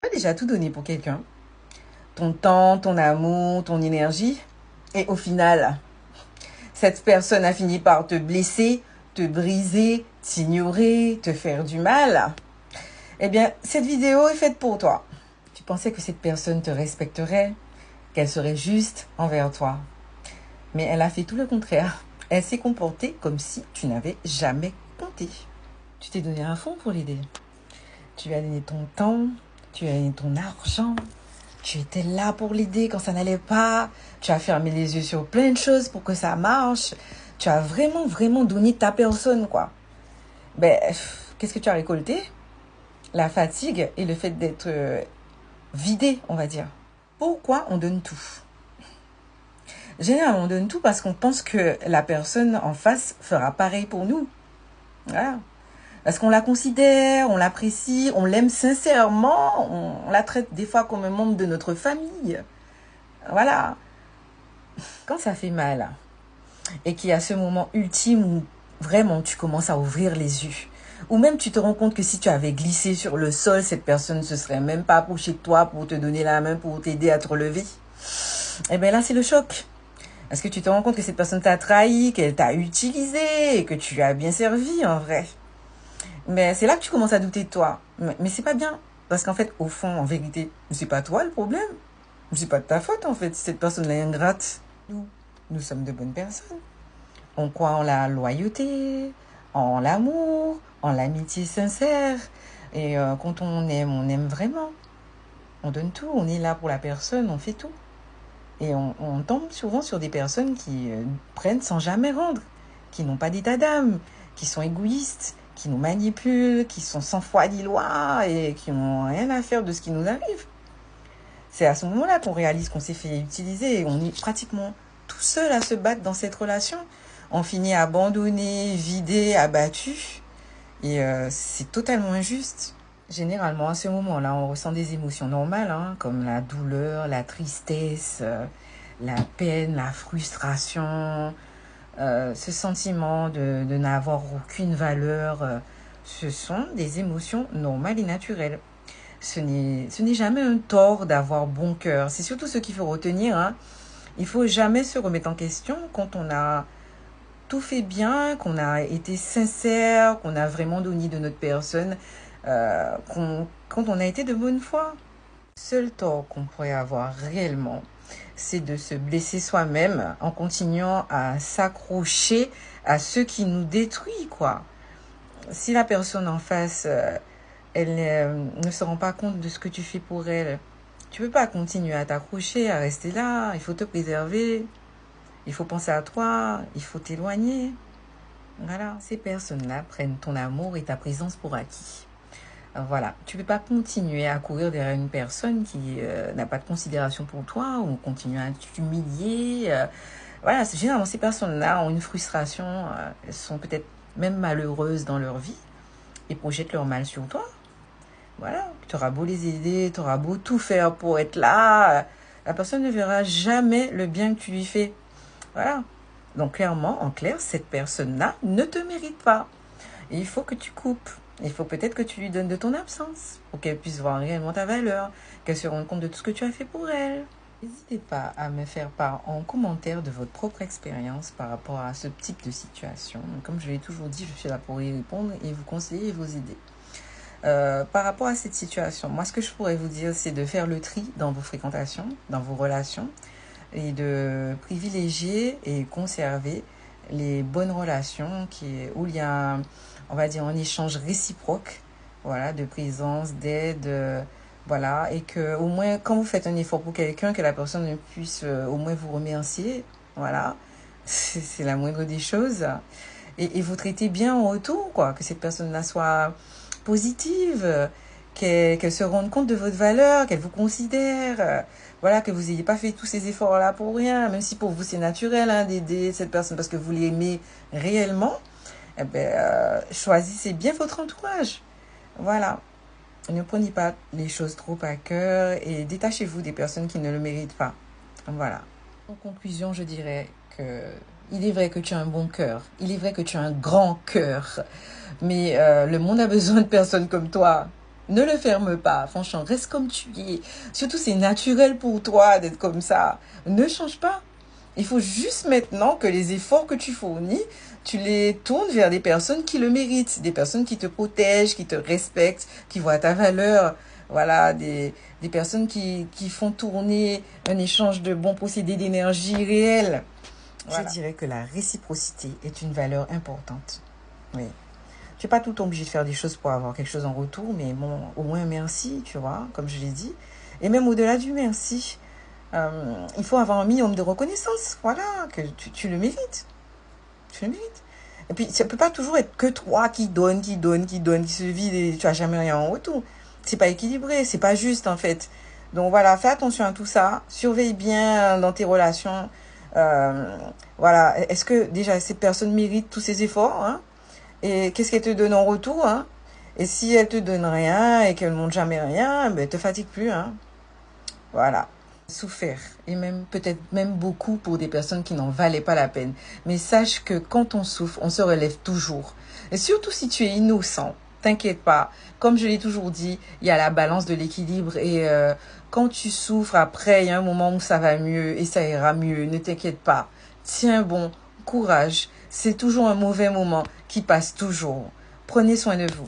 Tu as déjà tout donné pour quelqu'un. Ton temps, ton amour, ton énergie. Et au final, cette personne a fini par te blesser, te briser, t'ignorer, te faire du mal. Eh bien, cette vidéo est faite pour toi. Tu pensais que cette personne te respecterait, qu'elle serait juste envers toi. Mais elle a fait tout le contraire. Elle s'est comportée comme si tu n'avais jamais compté. Tu t'es donné un fond pour l'aider. Tu as donné ton temps, tu as donné ton argent. Tu étais là pour l'aider quand ça n'allait pas. Tu as fermé les yeux sur plein de choses pour que ça marche. Tu as vraiment donné ta personne, quoi. Ben, qu'est-ce que tu as récolté? La fatigue et le fait d'être vidé, on va dire. Pourquoi on donne tout? Généralement, on donne tout parce qu'on pense que la personne en face fera pareil pour nous. Voilà. Parce qu'on la considère, on l'apprécie, on l'aime sincèrement, on la traite des fois comme un membre de notre famille. Voilà. Quand ça fait mal et qu'il y a ce moment ultime où vraiment tu commences à ouvrir les yeux, ou même tu te rends compte que si tu avais glissé sur le sol, cette personne ne se serait même pas approchée de toi pour te donner la main, pour t'aider à te relever. Et bien là, c'est le choc. Parce que tu te rends compte que cette personne t'a trahi, qu'elle t'a utilisé, et que tu lui as bien servi en vrai. Mais c'est là que tu commences à douter de toi. Mais c'est pas bien. Parce qu'en fait, au fond, en vérité, c'est pas toi le problème. C'est pas de ta faute en fait, si cette personne est ingrate. Nous sommes de bonnes personnes. On croit en la loyauté, en l'amour, en l'amitié sincère. Et quand on aime vraiment. On donne tout, on est là pour la personne, on fait tout. Et on tombe souvent sur des personnes qui prennent sans jamais rendre, qui n'ont pas d'état d'âme, qui sont égoïstes, qui nous manipulent, qui sont sans foi ni loi et qui n'ont rien à faire de ce qui nous arrive. C'est à ce moment-là qu'on réalise qu'on s'est fait utiliser et on est pratiquement tout seul à se battre dans cette relation. On finit abandonné, vidé, abattu et c'est totalement injuste. Généralement, à ce moment-là, on ressent des émotions normales, hein, comme la douleur, la tristesse, la peine, la frustration, ce sentiment de n'avoir aucune valeur. Ce sont des émotions normales et naturelles. Ce n'est jamais un tort d'avoir bon cœur. C'est surtout ce qu'il faut retenir. Hein. Il ne faut jamais se remettre en question quand on a tout fait bien, qu'on a été sincère, qu'on a vraiment donné de notre personne, quand on a été de bonne foi. Le seul tort qu'on pourrait avoir réellement, c'est de se blesser soi-même en continuant à s'accrocher à ce qui nous détruit, quoi. Si la personne en face, elle ne se rend pas compte de ce que tu fais pour elle, tu peux pas continuer à t'accrocher, à rester là. Il faut te préserver. Il faut penser à toi, il faut t'éloigner. Voilà, ces personnes-là prennent ton amour et ta présence pour acquis. Voilà, tu ne peux pas continuer à courir derrière une personne qui n'a pas de considération pour toi ou continuer à t'humilier. Voilà, généralement, ces personnes-là ont une frustration. Elles sont peut-être même malheureuses dans leur vie et projettent leur mal sur toi. Voilà, tu auras beau les aider, tu auras beau tout faire pour être là. La personne ne verra jamais le bien que tu lui fais. Voilà. Donc clairement, en clair, cette personne-là ne te mérite pas. Et il faut que tu coupes. Il faut peut-être que tu lui donnes de ton absence pour qu'elle puisse voir réellement ta valeur, qu'elle se rende compte de tout ce que tu as fait pour elle. N'hésitez pas à me faire part en commentaire de votre propre expérience par rapport à ce type de situation. Comme je l'ai toujours dit, je suis là pour y répondre et vous conseiller et vous aider. Par rapport à cette situation, moi ce que je pourrais vous dire, c'est de faire le tri dans vos fréquentations, dans vos relations, et de privilégier et conserver les bonnes relations où il y a, on va dire, un échange réciproque, voilà, de présence, d'aide, voilà, et que au moins quand vous faites un effort pour quelqu'un, que la personne puisse au moins vous remercier, voilà, c'est la moindre des choses, et vous traitez bien en retour, quoi, que cette personne-là soit positive, qu'elle se rende compte de votre valeur, qu'elle vous considère, voilà, que vous n'ayez pas fait tous ces efforts-là pour rien, même si pour vous c'est naturel hein, d'aider cette personne parce que vous l'aimez réellement, eh ben, choisissez bien votre entourage. Voilà. Ne prenez pas les choses trop à cœur et détachez-vous des personnes qui ne le méritent pas. Voilà. En conclusion, je dirais que il est vrai que tu as un bon cœur, il est vrai que tu as un grand cœur, mais le monde a besoin de personnes comme toi. Ne le ferme pas. Franchement, reste comme tu es. Surtout, c'est naturel pour toi d'être comme ça. Ne change pas. Il faut juste maintenant que les efforts que tu fournis, tu les tournes vers des personnes qui le méritent, des personnes qui te protègent, qui te respectent, qui voient ta valeur. Voilà, des personnes qui font tourner un échange de bons procédés d'énergie réels. Voilà. Je dirais que la réciprocité est une valeur importante. Oui. Tu n'es pas tout obligé de faire des choses pour avoir quelque chose en retour, mais bon, au moins merci, tu vois, comme je l'ai dit. Et même au-delà du merci, il faut avoir un minimum de reconnaissance. Voilà, que tu le mérites. Tu le mérites. Et puis, ça ne peut pas toujours être que toi qui donne, qui se vide et tu n'as jamais rien en retour. C'est pas équilibré, c'est pas juste en fait. Donc voilà, fais attention à tout ça. Surveille bien dans tes relations. Voilà, est-ce que déjà cette personne mérite tous ces efforts, hein? Et qu'est-ce qu'elle te donne en retour, hein? Et si elle te donne rien et qu'elle ne montre jamais rien, ben, te fatigue plus, hein? Voilà. Souffert, et même peut-être même beaucoup pour des personnes qui n'en valaient pas la peine. Mais sache que quand on souffre, on se relève toujours. Et surtout si tu es innocent, t'inquiète pas. Comme je l'ai toujours dit, il y a la balance de l'équilibre et quand tu souffres après, il y a un moment où ça va mieux et ça ira mieux. Ne t'inquiète pas. Tiens bon, courage. C'est toujours un mauvais moment qui passe toujours. Prenez soin de vous.